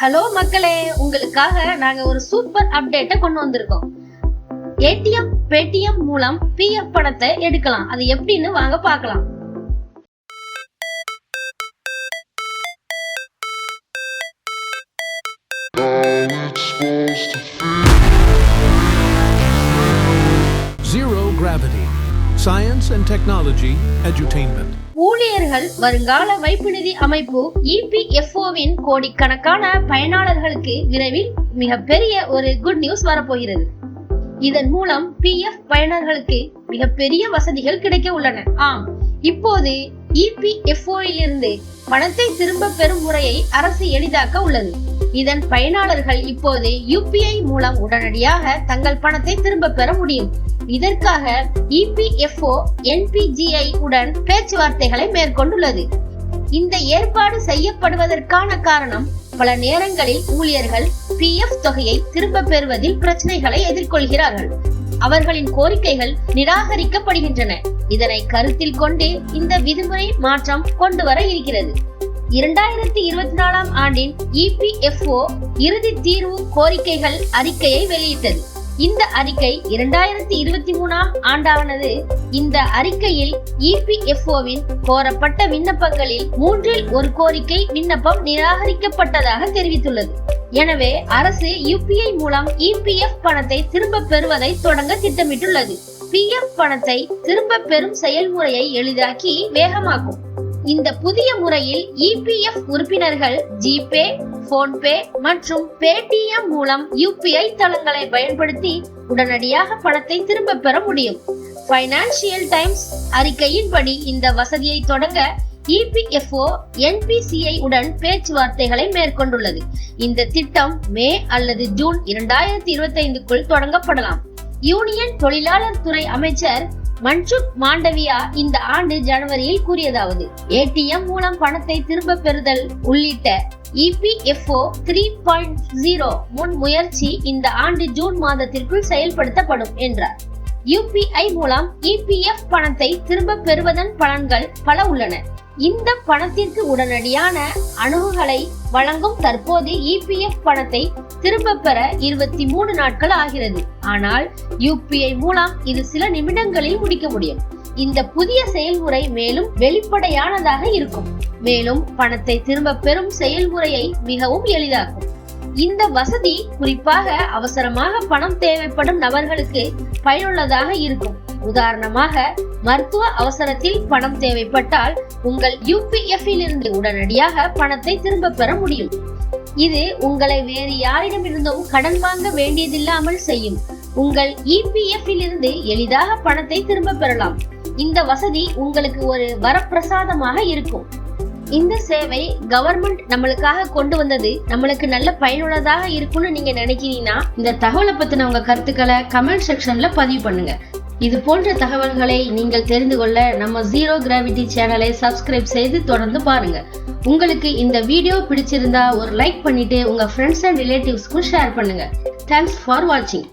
Hello மக்களே, உங்களுக்காக நாங்க ஒரு சூப்பர் அப்டேட்டை கொண்டு வந்திருக்கோம். ஏடிஎம் பேடிஎம் மூலம் பிஎஃப் பணத்தை எடுக்கலாம். அது எப்படின்னு வாங்க பார்க்கலாம். Zero Gravity. Science and Technology Edutainment. ஊழியர்கள் வருங்கால வைப்பு நிதி அமைப்பு இபிஎஃப்ஓவின் கோடிக்கணக்கான பயனாளர்களுக்கு விரைவில் மிகப்பெரிய ஒரு குட் நியூஸ் வரப்போகிறது. இதன் மூலம் பிஎஃப் பயனர்களுக்கு மிகப்பெரிய வசதிகள் கிடைக்க உள்ளன. ஆம், இப்போது இபிஎஃப்ஓவிலிருந்து பணத்தை திரும்ப பெறும் முறையை அரசு எளிதாக்க உள்ளது. இதன் பயனாளர்கள் இப்போது யுபிஐ மூலம் உடனடியாக தங்கள் பணத்தை திரும்ப பெற முடியும். இதற்காக இபிஎஃப்ஓ என்பிஜிஐ உடன் பேச்சுவார்த்தைகளை மேற்கொண்டுள்ளது. இந்த ஏற்பாடு செய்யப்படுவதற்கான காரணம், பல நேரங்களில் ஊழியர்கள் பிஎஃப் தொகையை திரும்ப பெறுவதில் பிரச்சனைகளை எதிர்கொள்கிறார்கள். அவர்களின் கோரிக்கைகள் நிராகரிக்கப்படுகின்றன. இதனை கருத்தில் கொண்டு இந்த விதிமுறை மாற்றம் கொண்டு வர இருக்கிறது. 2024 ஆண்டின் இபிஎஃப்ஓ இறுதி தீர்வு கோரிக்கைகள் அறிக்கையை வெளியிட்டது. இந்த அறிக்கை 2023 ஆண்டானது. இந்த அறிக்கையில் இபிஎஃப்ஓவின் கோரப்பட்ட விண்ணப்பங்களில் 1/3 கோரிக்கை விண்ணப்பம் நிராகரிக்கப்பட்டதாக தெரிவித்துள்ளது. எனவே அரசு யுபிஐ மூலம் இபிஎஃப் பணத்தை திரும்ப பெறுவதை தொடங்க திட்டமிட்டுள்ளது. பிஎஃப் பணத்தை திரும்ப பெறும் செயல்முறையை எளிதாக்கி வேகமாக்கும். இந்த புதிய முறையில் இபிஎஃப் உறுப்பினர்கள் ஜிபே, போன்பே மற்றும் பேடிஎம் மூலம் யுபிஐ தளங்களை பயன்படுத்தி உடனடியாக பணத்தை திரும்ப பெற முடியும். பைனான்சியல் டைம்ஸ் அறிக்கையின்படி இந்த வசதியை தொடங்க இபிஎஃப்ஓ என்பிசிஐ உடன் பேச்சுவார்த்தைகளை மேற்கொண்டுள்ளது. இந்த திட்டம் மே அல்லது ஜூன் 2025க்குள் தொடங்கப்படலாம். யூனியன் தொழிலாளர் துறை அமைச்சர் மன்சுக் மாண்டவியா இந்த ஆண்டு ஜனவரியில் கூறியதாவது, ஏடிஎம் மூலம் பணத்தை திரும்ப பெறுதல் உள்ளிட்ட இபிஎஃப்ஓ 3.0 முன் முயற்சி இந்த ஆண்டு ஜூன் மாதத்திற்குள் செயல்படுத்தப்படும் என்றார். யுபிஐ மூலம் இபிஎஃப் பணத்தை திரும்ப பெறுவதன் பலன்கள் பல உள்ளன. இந்த பணத்திற்கு உடனடியான அணுகுகளை வழங்கும் தற்போது இபிஎஃப் பணத்தை திரும்ப பெற 23 நாட்கள் ஆகிறது. ஆனால் யுபிஐ மூலம் இது சில நிமிடங்களில் முடிக்க முடியும். இந்த புதிய செயல்முறை மேலும் வெளிப்படையானதாக இருக்கும், மேலும் பணத்தை திரும்ப பெறும் செயல்முறையை மிகவும் எளிதாக்கும். இந்த வசதி குறிப்பாக அவசரமாக பணம் தேவைப்படும் நபர்களுக்கு பயனுள்ளதாக இருக்கும். உதாரணமாக, மருத்துவ அவசரத்தில் பணம் தேவைப்பட்டால் உங்கள் யுபிஎஃப் இலிருந்து உடனடியாக பணத்தை திரும்ப பெற முடியும். இது உங்களை வேறு யாரிடமிருந்தும் கடன் வாங்க வேண்டியதில்லாமல் செய்யும். உங்கள் இபிஎஃப் இலிருந்து எளிதாக பணத்தை திரும்ப பெறலாம். இந்த வசதி உங்களுக்கு ஒரு வரப்பிரசாதமாக இருக்கும். இந்த சேவை கவர்மெண்ட் நம்மளுக்காக கொண்டு வந்தது நம்மளுக்கு நல்ல பயனுள்ளதாக இருக்கும்னு நீங்க நினைக்கிறீங்கன்னா இந்த தகவலை பத்தின உங்க கருத்துக்களை கமெண்ட் செக்ஷன்ல பதிவு பண்ணுங்க. இது போன்ற தகவல்களை நீங்கள் தெரிந்து கொள்ள நம்ம ஜீரோ கிராவிட்டி சேனலை சப்ஸ்கிரைப் செய்து தொடர்ந்து பாருங்க. உங்களுக்கு இந்த வீடியோ பிடிச்சிருந்தா ஒரு லைக் பண்ணிட்டு உங்க ஃப்ரெண்ட்ஸ் அண்ட் ரிலேட்டிவ்ஸ்க்கும் ஷேர் பண்ணுங்க. தேங்க்ஸ் ஃபார் வாட்சிங்.